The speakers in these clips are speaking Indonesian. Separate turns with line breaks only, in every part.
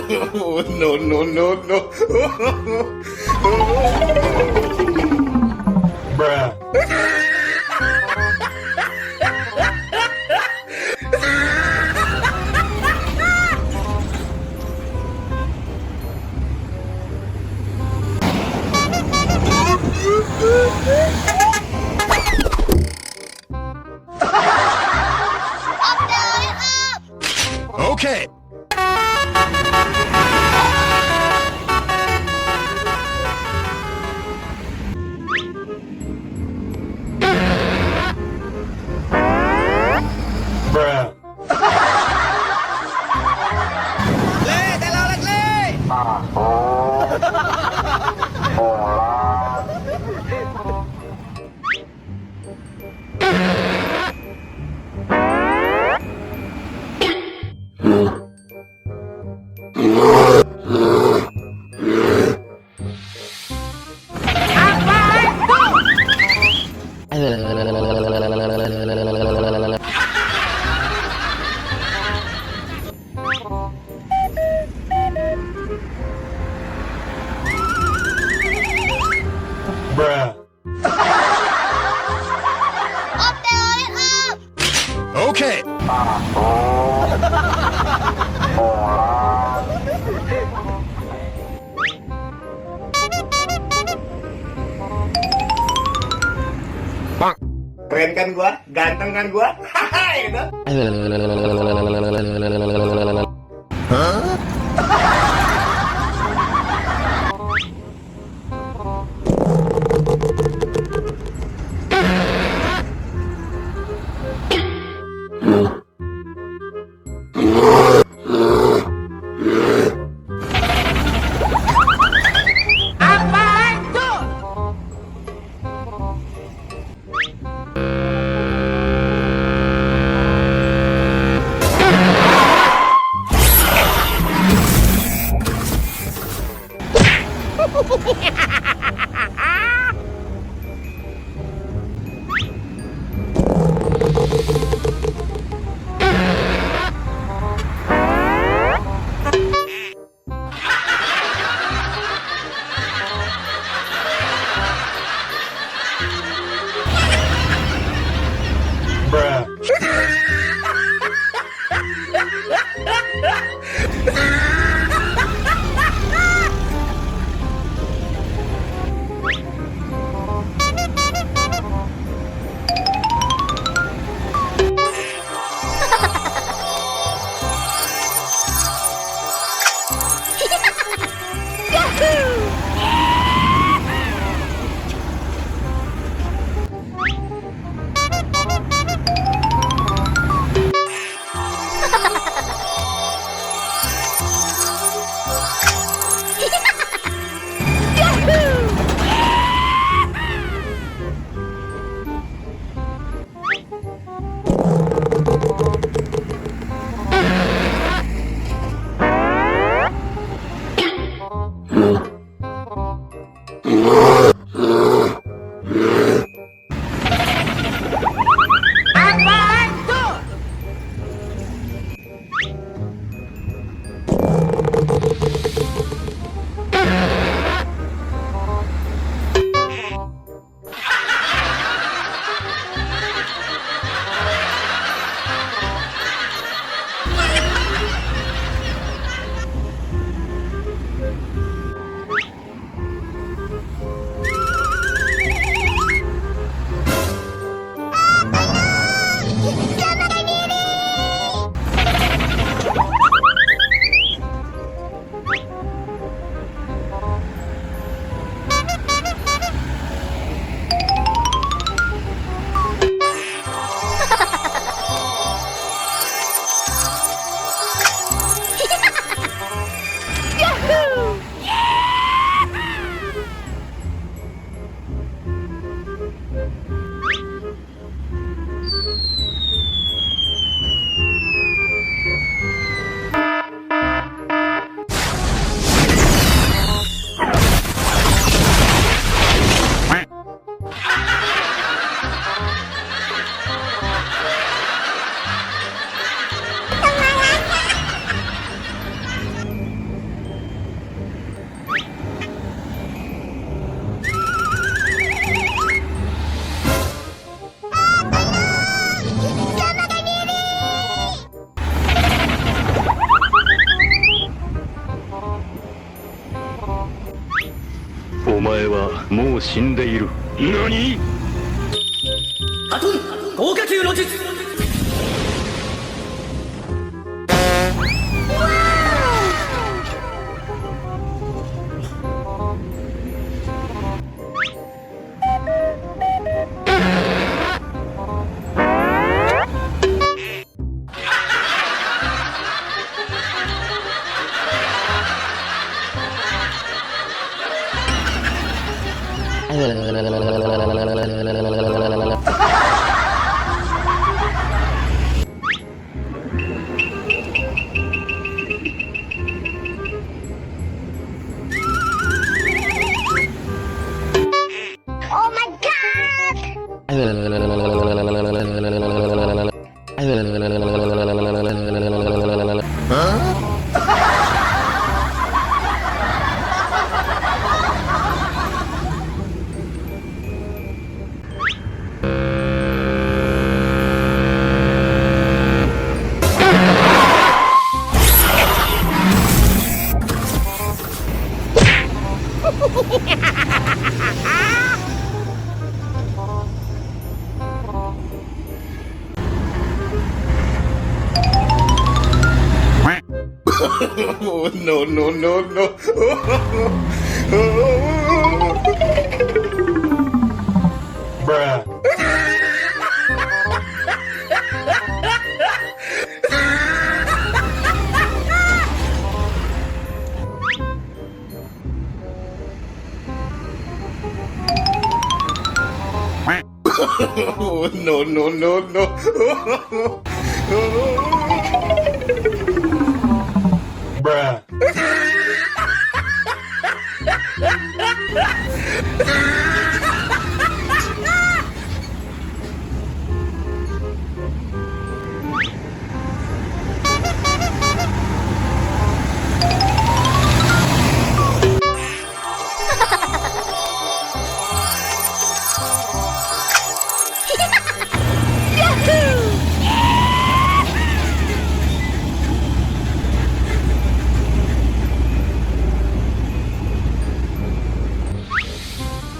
No, no, no, no. Bruh.
Okay.
Bruh.
Le, telolet le.
Bruh.
Okay.
Keren kan gua? Ganteng kan gua? Hahaha, gitu.
もう死んでいる。何？
ハトン豪華級の術。
Oh my god!
Oh, no, no, no, no. Bruh. Oh, no, no, no, no. Bruh.
Yahoo!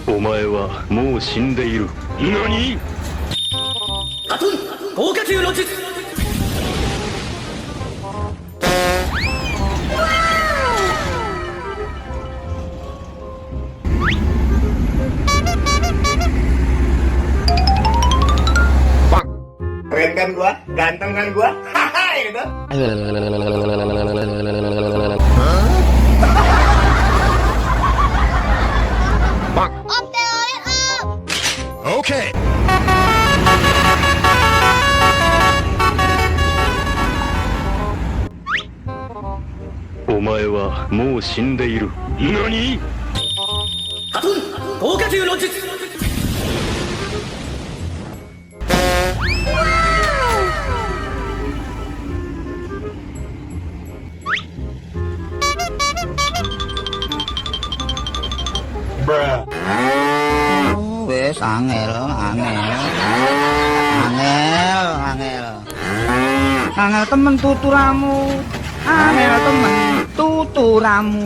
お前はもう死んでいる。何？
ハトン豪華級の術。
Keren kan gua? Ganteng kan gua? Haha, gitu.
Up Telolet up!
Okay. お前はもう死んでいる。何？
ハトン豪華級の術。
Bruh.
Wes angel. Angel temen tuturamu. Angel temen tuturamu.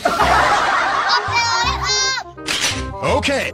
Up Telolet up!
Okay.